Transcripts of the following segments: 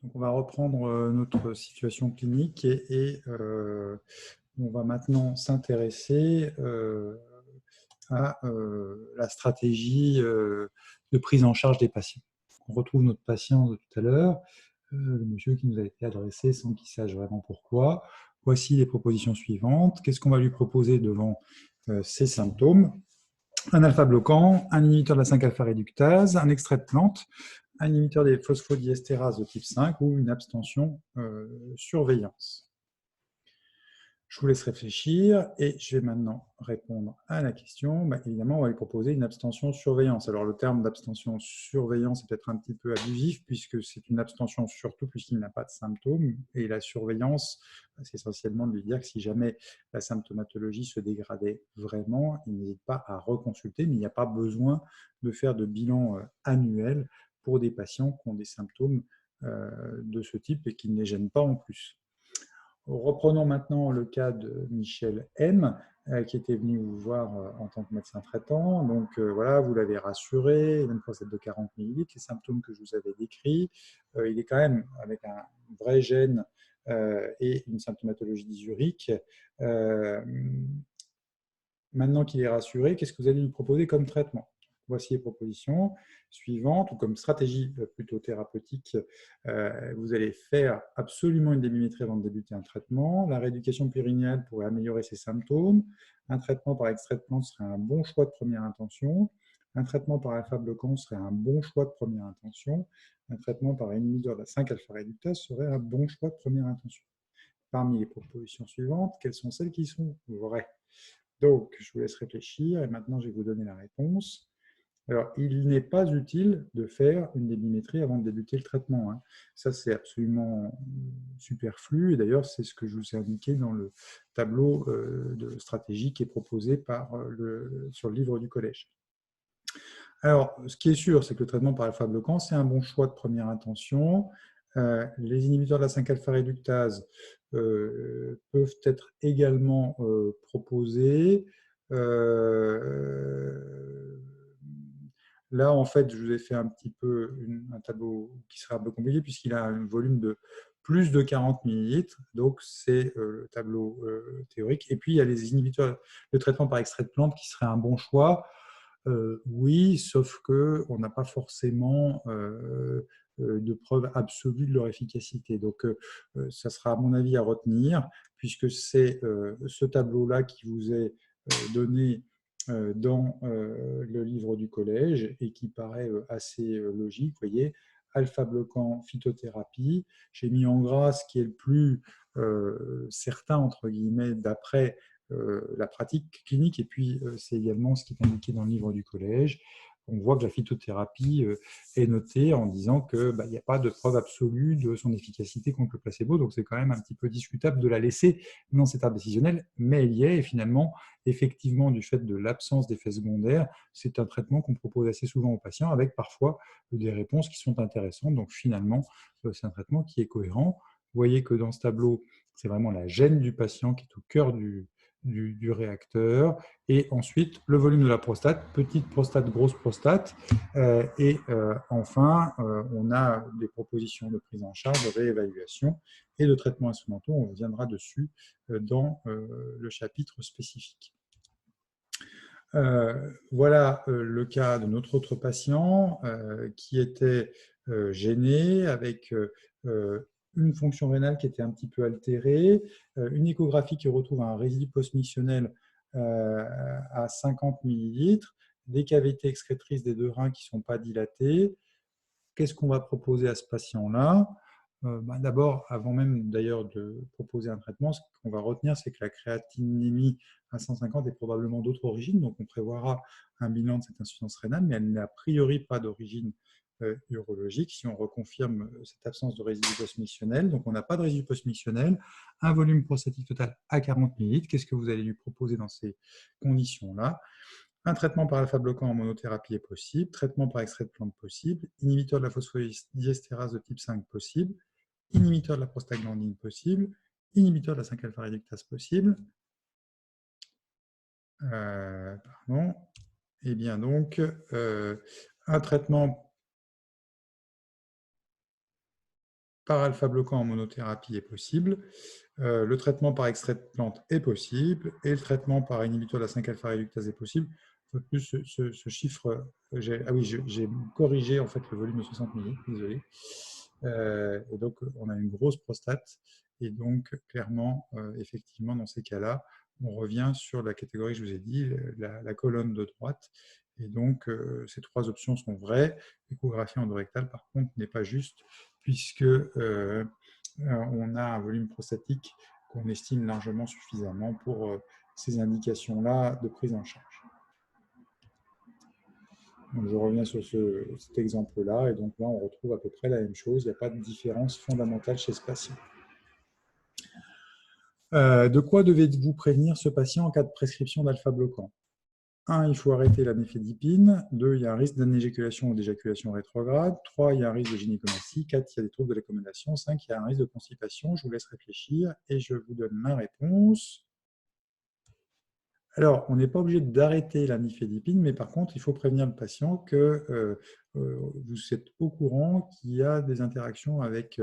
Donc, on va reprendre notre situation clinique et on va maintenant s'intéresser à la stratégie de prise en charge des patients. On retrouve notre patient de tout à l'heure, le monsieur qui nous a été adressé sans qu'il sache vraiment pourquoi. Voici les propositions suivantes. Qu'est-ce qu'on va lui proposer devant ces symptômes? Un alpha-bloquant, un inhibiteur de la 5-alpha-réductase, un extrait de plante, un inhibiteur des phosphodiesterase de type 5 ou une abstention surveillance. Je vous laisse réfléchir et je vais maintenant répondre à la question. Évidemment, on va lui proposer une abstention surveillance. Alors, le terme d'abstention surveillance est peut-être un petit peu abusif puisque c'est une abstention surtout puisqu'il n'a pas de symptômes. Et la surveillance, c'est essentiellement de lui dire que si jamais la symptomatologie se dégradait vraiment, il n'hésite pas à reconsulter, mais il n'y a pas besoin de faire de bilan annuel pour des patients qui ont des symptômes de ce type et qui ne les gênent pas en plus. Reprenons maintenant le cas de Michel M, qui était venu vous voir en tant que médecin traitant. Donc voilà, vous l'avez rassuré, il a une prostate de 40 millilitres, les symptômes que je vous avais décrits. Il est quand même avec un vrai gène et une symptomatologie dysurique. Maintenant qu'il est rassuré, qu'est-ce que vous allez lui proposer comme traitement? Voici les propositions suivantes, ou comme stratégie plutôt thérapeutique. Vous allez faire absolument une débimétrie avant de débuter un traitement. La rééducation périnéale pourrait améliorer ses symptômes. Un traitement par extrait de plante serait un bon choix de première intention. Un traitement par alpha-bloquant serait un bon choix de première intention. Un traitement par inhibiteur de la 5-alpha-réductase serait un bon choix de première intention. Parmi les propositions suivantes, quelles sont celles qui sont vraies? Donc, je vous laisse réfléchir et maintenant, je vais vous donner la réponse. Alors, il n'est pas utile de faire une débimétrie avant de débuter le traitement, hein. Ça, c'est absolument superflu. Et d'ailleurs, c'est ce que je vous ai indiqué dans le tableau de stratégie qui est proposé sur le livre du collège. Alors, ce qui est sûr, c'est que le traitement par alpha-bloquant, c'est un bon choix de première intention. Les inhibiteurs de la 5-alpha-réductase peuvent être également proposés. Là, en fait, je vous ai fait un petit peu un tableau qui serait un peu compliqué puisqu'il a un volume de plus de 40 millilitres, donc c'est le tableau théorique. Et puis, il y a les inhibiteurs, le traitement par extrait de plante qui serait un bon choix. Oui, sauf qu'on n'a pas forcément de preuve absolue de leur efficacité. Donc, ça sera à mon avis à retenir, puisque c'est ce tableau-là qui vous est donné dans le livre du collège et qui paraît assez logique. Vous voyez, alpha-bloquant, phytothérapie. J'ai mis en gras ce qui est le plus certain, entre guillemets, d'après la pratique clinique, et puis c'est également ce qui est indiqué dans le livre du collège. On voit que la phytothérapie est notée en disant qu'il n'y a pas de preuve absolue de son efficacité contre le placebo, donc c'est quand même un petit peu discutable de la laisser dans cet arbre décisionnel, mais elle y est, et finalement, effectivement, du fait de l'absence d'effets secondaires, c'est un traitement qu'on propose assez souvent aux patients, avec parfois des réponses qui sont intéressantes, donc finalement, c'est un traitement qui est cohérent. Vous voyez que dans ce tableau, c'est vraiment la gêne du patient qui est au cœur du réacteur. Et ensuite, le volume de la prostate, petite prostate, grosse prostate. Et enfin, on a des propositions de prise en charge, de réévaluation et de traitements instrumentaux. On reviendra dessus dans le chapitre spécifique. Voilà le cas de notre autre patient qui était gêné avec une fonction rénale qui était un petit peu altérée, une échographie qui retrouve un résidu postmissionnel à 50 millilitres, des cavités excrétrices des deux reins qui ne sont pas dilatées. Qu'est-ce qu'on va proposer à ce patient-là? D'abord, avant même d'ailleurs de proposer un traitement, ce qu'on va retenir, c'est que la créatinémie à 150 est probablement d'autre origine, donc on prévoira un bilan de cette insuffisance rénale, mais elle n'est a priori pas d'origine urologique, si on reconfirme cette absence de résidu postmissionnel. Donc on n'a pas de résidu postmissionnel, un volume prostatique total à 40 millilitres. Qu'est-ce que vous allez lui proposer dans ces conditions-là? Un traitement par alpha-bloquant en monothérapie est possible, traitement par extrait de plante possible, inhibiteur de la phosphodiesterase de type 5 possible, inhibiteur de la prostaglandine possible, inhibiteur de la 5-alpha-réductase possible. Pardon. Et bien donc, un traitement par alpha-bloquant en monothérapie est possible, le traitement par extrait de plante est possible, et le traitement par inhibiteur de la 5-alpha-réductase est possible. Plus ce chiffre, ah oui, j'ai corrigé en fait le volume de 60 ml, désolé. Et donc, on a une grosse prostate, et donc, clairement, effectivement, dans ces cas-là, on revient sur la catégorie que je vous ai dit, la colonne de droite, et donc, ces trois options sont vraies. L'échographie endorectale, par contre, n'est pas juste, puisque on a un volume prostatique qu'on estime largement suffisamment pour ces indications-là de prise en charge. Donc je reviens sur cet exemple-là, et donc là on retrouve à peu près la même chose, il n'y a pas de différence fondamentale chez ce patient. De quoi devez-vous prévenir ce patient en cas de prescription d'alpha-bloquant? 1, il faut arrêter la nifedipine. 2, il y a un risque d'anéjaculation ou d'éjaculation rétrograde. 3, il y a un risque de gynécomastie. 4, il y a des troubles de l'accommodation. 5, il y a un risque de constipation. Je vous laisse réfléchir et je vous donne ma réponse. Alors, on n'est pas obligé d'arrêter la nifedipine, mais par contre, il faut prévenir le patient que vous êtes au courant qu'il y a des interactions avec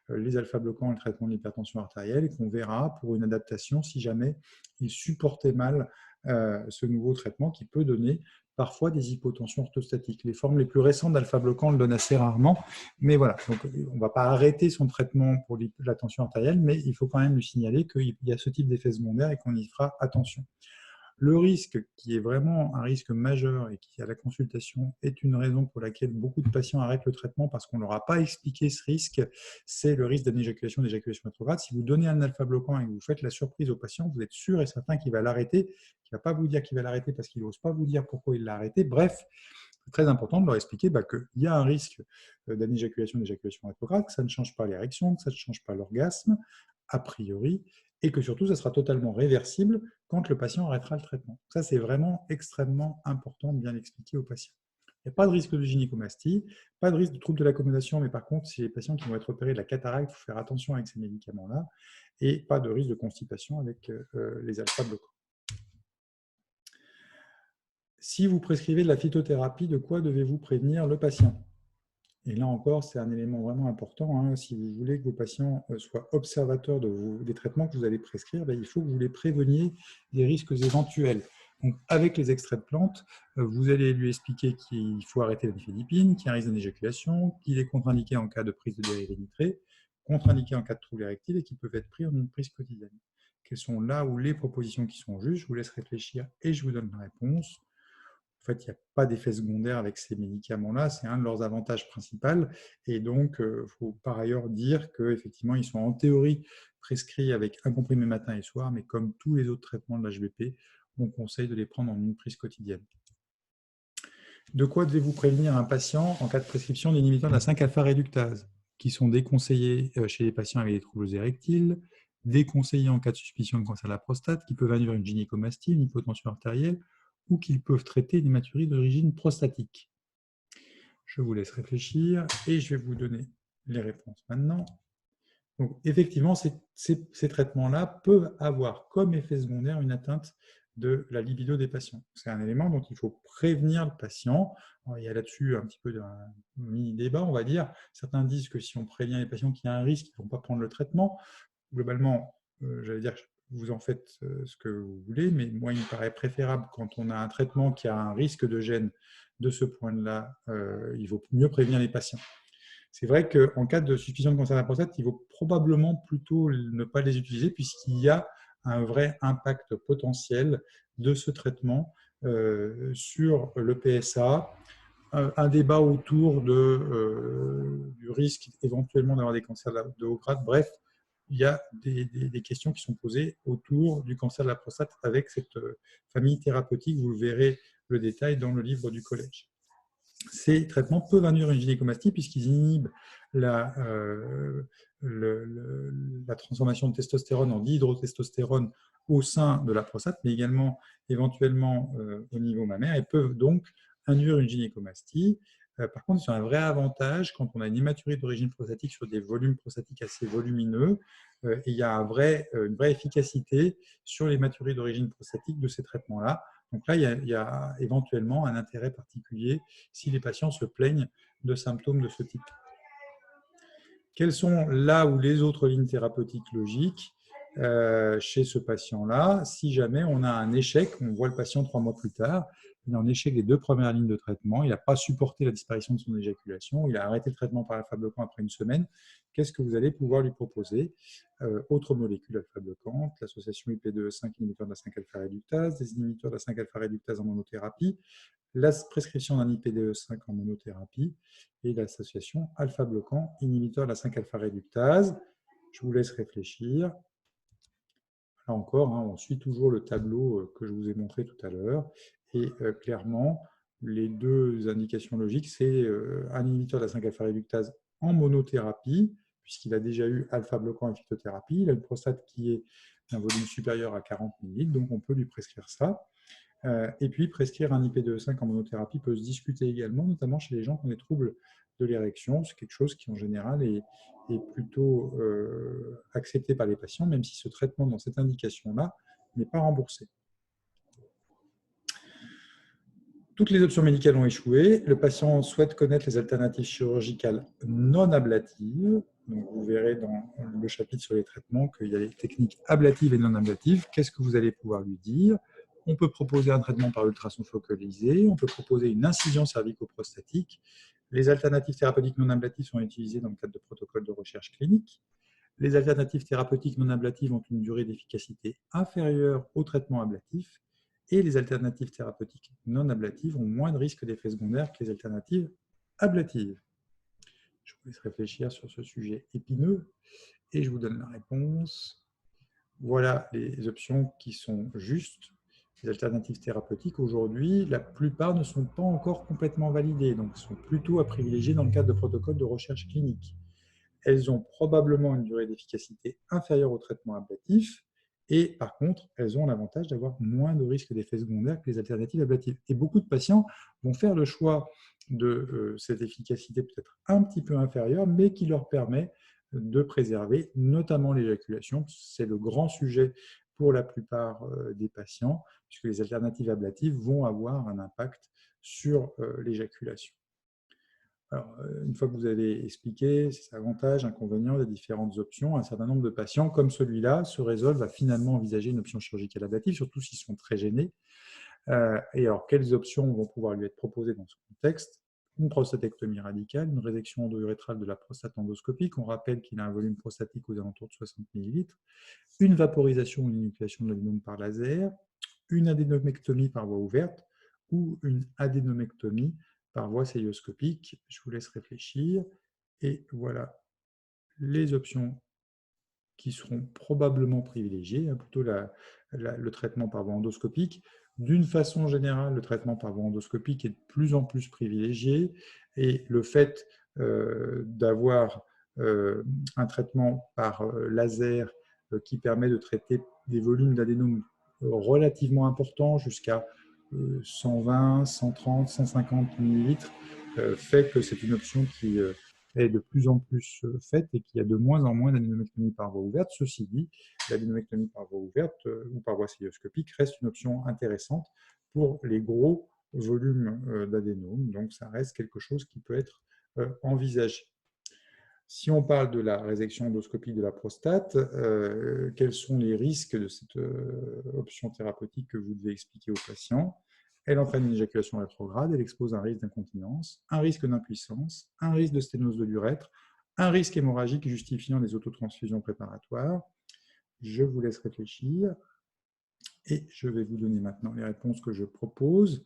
les alpha-bloquants et le traitement de l'hypertension artérielle, et qu'on verra pour une adaptation si jamais il supportait mal ce nouveau traitement qui peut donner parfois des hypotensions orthostatiques. Les formes les plus récentes d'alpha-bloquants le donnent assez rarement, mais voilà. Donc, on ne va pas arrêter son traitement pour la tension artérielle, mais il faut quand même lui signaler qu'il y a ce type d'effet secondaire et qu'on y fera attention. Le risque, qui est vraiment un risque majeur et qui, à la consultation, est une raison pour laquelle beaucoup de patients arrêtent le traitement parce qu'on ne leur a pas expliqué ce risque, c'est le risque d'anéjaculation, d'éjaculation rétrograde. Si vous donnez un alpha-bloquant et que vous faites la surprise au patient, vous êtes sûr et certain qu'il va l'arrêter, qu'il ne va pas vous dire qu'il va l'arrêter parce qu'il n'ose pas vous dire pourquoi il l'a arrêté. Bref, c'est très important de leur expliquer qu'il y a un risque d'anéjaculation, d'éjaculation rétrograde, que ça ne change pas l'érection, que ça ne change pas l'orgasme, a priori, et que surtout, ça sera totalement réversible quand le patient arrêtera le traitement. Ça, c'est vraiment extrêmement important de bien l'expliquer aux patients. Il n'y a pas de risque de gynécomastie, pas de risque de trouble de l'accommodation, mais par contre, si les patients qui vont être opérés de la cataracte, il faut faire attention avec ces médicaments-là, et pas de risque de constipation avec les alpha-bloquants. Si vous prescrivez de la phytothérapie, de quoi devez-vous prévenir le patient? Et là encore, c'est un élément vraiment important. Hein. Si vous voulez que vos patients soient observateurs des traitements que vous allez prescrire, il faut que vous les préveniez des risques éventuels. Donc, avec les extraits de plantes, vous allez lui expliquer qu'il faut arrêter la nifedipine, qu'il y a un risque d'éjaculation, qu'il est contre-indiqué en cas de prise de dérivés nitrés, contre-indiqué en cas de troubles érectiles et qui peuvent être pris en une prise quotidienne. Quelles sont là où les propositions qui sont justes? Je vous laisse réfléchir et je vous donne la réponse. En fait, il n'y a pas d'effet secondaire avec ces médicaments-là, c'est un de leurs avantages principaux. Et donc, il faut par ailleurs dire qu'effectivement, ils sont en théorie prescrits avec un comprimé matin et soir, mais comme tous les autres traitements de l'HBP, on conseille de les prendre en une prise quotidienne. De quoi devez-vous prévenir un patient en cas de prescription d'inhibiteurs de la 5-alpha-réductase, qui sont déconseillés chez les patients avec des troubles érectiles, déconseillés en cas de suspicion de cancer de la prostate, qui peuvent induire une gynécomastie, une hypotension artérielle, ou qu'ils peuvent traiter une hématurie d'origine prostatique. Je vous laisse réfléchir et je vais vous donner les réponses maintenant. Donc, effectivement, ces traitements-là peuvent avoir comme effet secondaire une atteinte de la libido des patients. C'est un élément dont il faut prévenir le patient. Alors, il y a là-dessus un petit peu d'un mini-débat, on va dire. Certains disent que si on prévient les patients qu'il y a un risque, ils ne vont pas prendre le traitement. Globalement, j'allais dire, vous en faites ce que vous voulez, mais moi, il me paraît préférable quand on a un traitement qui a un risque de gêne de ce point-là, il vaut mieux prévenir les patients. C'est vrai qu'en cas de suspicion de cancer de la prostate, il vaut probablement plutôt ne pas les utiliser puisqu'il y a un vrai impact potentiel de ce traitement sur le PSA, un débat autour du risque éventuellement d'avoir des cancers de haut grade. Bref, il y a des questions qui sont posées autour du cancer de la prostate avec cette famille thérapeutique. Vous verrez le détail dans le livre du collège. Ces traitements peuvent induire une gynécomastie puisqu'ils inhibent la transformation de testostérone en dihydrotestostérone au sein de la prostate, mais également éventuellement au niveau mammaire, et peuvent donc induire une gynécomastie. Par contre, ils ont un vrai avantage quand on a une hématurie d'origine prostatique sur des volumes prostatiques assez volumineux, et il y a une vraie efficacité sur l'hématurie d'origine prostatique de ces traitements-là. Donc là, il y a éventuellement un intérêt particulier si les patients se plaignent de symptômes de ce type. Quelles sont là ou les autres lignes thérapeutiques logiques chez ce patient-là? Si jamais on a un échec, on voit le patient 3 mois plus tard, il est en échec les 2 premières lignes de traitement, il n'a pas supporté la disparition de son éjaculation, il a arrêté le traitement par alpha-bloquant après une semaine, qu'est-ce que vous allez pouvoir lui proposer? Autre molécule alpha-bloquante, l'association IP2E5 inhibiteur de la 5-alpha-réductase, des inhibiteurs de la 5-alpha-réductase en monothérapie, la prescription d'un IPDE5 en monothérapie et l'association alpha-bloquant inhibiteur de la 5-alpha-réductase. Je vous laisse réfléchir. Là encore, on suit toujours le tableau que je vous ai montré tout à l'heure. Et clairement, les 2 indications logiques, c'est un inhibiteur de la 5-alpha-réductase en monothérapie, puisqu'il a déjà eu alpha-bloquant et phytothérapie. Il a une prostate qui est d'un volume supérieur à 40 ml, donc on peut lui prescrire ça. Et puis, prescrire un IP2E5 en monothérapie peut se discuter également, notamment chez les gens qui ont des troubles de l'érection. C'est quelque chose qui, en général, est plutôt accepté par les patients, même si ce traitement dans cette indication-là n'est pas remboursé. Toutes les options médicales ont échoué. Le patient souhaite connaître les alternatives chirurgicales non ablatives. Donc, vous verrez dans le chapitre sur les traitements qu'il y a les techniques ablatives et non ablatives. Qu'est-ce que vous allez pouvoir lui dire? On peut proposer un traitement par ultrason focalisé, on peut proposer une incision cervico-prostatique. Les alternatives thérapeutiques non ablatives sont utilisées dans le cadre de protocoles de recherche clinique. Les alternatives thérapeutiques non ablatives ont une durée d'efficacité inférieure au traitement ablatif et les alternatives thérapeutiques non ablatives ont moins de risques d'effets secondaires que les alternatives ablatives. Je vous laisse réfléchir sur ce sujet épineux et je vous donne la réponse. Voilà les options qui sont justes. Les alternatives thérapeutiques, aujourd'hui, la plupart ne sont pas encore complètement validées, donc sont plutôt à privilégier dans le cadre de protocoles de recherche clinique. Elles ont probablement une durée d'efficacité inférieure au traitement ablatif, et par contre, elles ont l'avantage d'avoir moins de risques d'effets secondaires que les alternatives ablatives. Et beaucoup de patients vont faire le choix de cette efficacité peut-être un petit peu inférieure, mais qui leur permet de préserver notamment l'éjaculation. C'est le grand sujet pour la plupart des patients, puisque les alternatives ablatives vont avoir un impact sur l'éjaculation. Alors, une fois que vous avez expliqué ces avantages, inconvénients, les différentes options, un certain nombre de patients comme celui-là se résolvent à finalement envisager une option chirurgicale ablative, surtout s'ils sont très gênés. Et alors, quelles options vont pouvoir lui être proposées dans ce contexte? Une prostatectomie radicale, une résection endourétrale de la prostate endoscopique. On rappelle qu'il a un volume prostatique aux alentours de 60 ml. Une vaporisation ou une inoculation de l'adénome par laser, une adénomectomie par voie ouverte ou une adénomectomie par voie célioscopique. Je vous laisse réfléchir. Et voilà les options qui seront probablement privilégiées, plutôt le traitement par voie endoscopique. D'une façon générale, le traitement par voie endoscopique est de plus en plus privilégié et le fait d'avoir un traitement par laser qui permet de traiter des volumes d'adénome relativement importants jusqu'à 120, 130, 150 millilitres fait que c'est une option qui est de plus en plus faite et qu'il y a de moins en moins d'adénomectomie par voie ouverte. Ceci dit, l'adénomectomie par voie ouverte ou par voie célioscopique reste une option intéressante pour les gros volumes d'adénome, donc ça reste quelque chose qui peut être envisagé. Si on parle de la résection endoscopique de la prostate, quels sont les risques de cette option thérapeutique que vous devez expliquer aux patients? Elle entraîne une éjaculation rétrograde, elle expose un risque d'incontinence, un risque d'impuissance, un risque de sténose de l'urètre, un risque hémorragique justifiant des autotransfusions préparatoires. Je vous laisse réfléchir et je vais vous donner maintenant les réponses que je propose.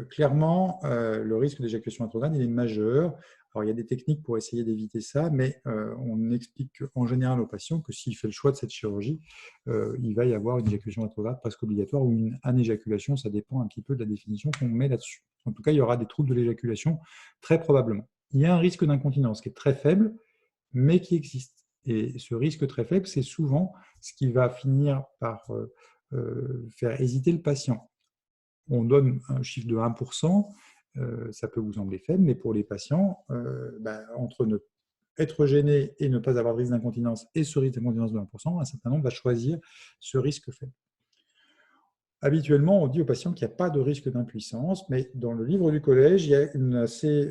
Clairement, le risque d'éjaculation rétrograde, il est majeur. Alors, il y a des techniques pour essayer d'éviter ça, mais on explique en général aux patients que s'il fait le choix de cette chirurgie, il va y avoir une éjaculation rétrograde presque obligatoire ou une anéjaculation, ça dépend un petit peu de la définition qu'on met là-dessus. En tout cas, il y aura des troubles de l'éjaculation, très probablement. Il y a un risque d'incontinence qui est très faible, mais qui existe. Et ce risque très faible, c'est souvent ce qui va finir par faire hésiter le patient. On donne un chiffre de 1%, ça peut vous sembler faible, mais pour les patients, entre être gêné et ne pas avoir de risque d'incontinence et ce risque d'incontinence de 1%, un certain nombre va choisir ce risque faible. Habituellement, on dit aux patients qu'il n'y a pas de risque d'impuissance, mais dans le livre du collège, il y a une assez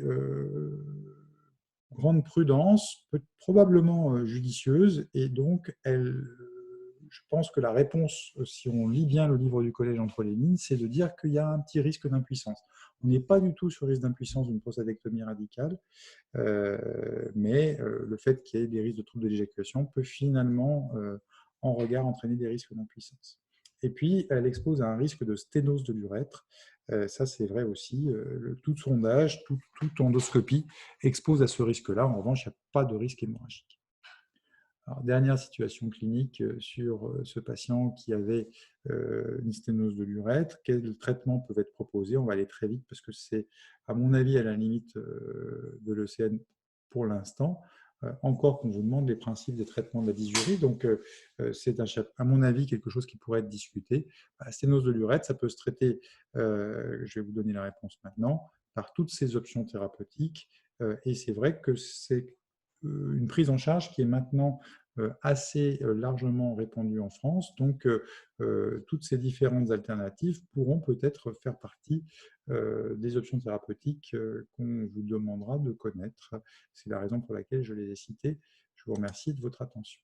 grande prudence, probablement judicieuse, et donc je pense que la réponse, si on lit bien le livre du collège entre les lignes, c'est de dire qu'il y a un petit risque d'impuissance. On n'est pas du tout sur le risque d'impuissance d'une prostatectomie radicale, mais le fait qu'il y ait des risques de troubles de l'éjaculation peut finalement, en regard, entraîner des risques d'impuissance. Et puis, elle expose à un risque de sténose de l'urètre. Ça, c'est vrai aussi. Tout sondage, toute endoscopie expose à ce risque-là. En revanche, il n'y a pas de risque hémorragique. Alors, dernière situation clinique sur ce patient qui avait une sténose de l'urètre. Quels traitements peuvent être proposés? On va aller très vite parce que c'est, à mon avis, à la limite de l'ECN pour l'instant. Encore qu'on vous demande les principes des traitements de la dysurie. Donc, c'est, à mon avis, quelque chose qui pourrait être discuté. La sténose de l'urètre, ça peut se traiter, je vais vous donner la réponse maintenant, par toutes ces options thérapeutiques. Et c'est vrai que c'est une prise en charge qui est maintenant assez largement répandue en France. Donc, toutes ces différentes alternatives pourront peut-être faire partie des options thérapeutiques qu'on vous demandera de connaître. C'est la raison pour laquelle je les ai citées. Je vous remercie de votre attention.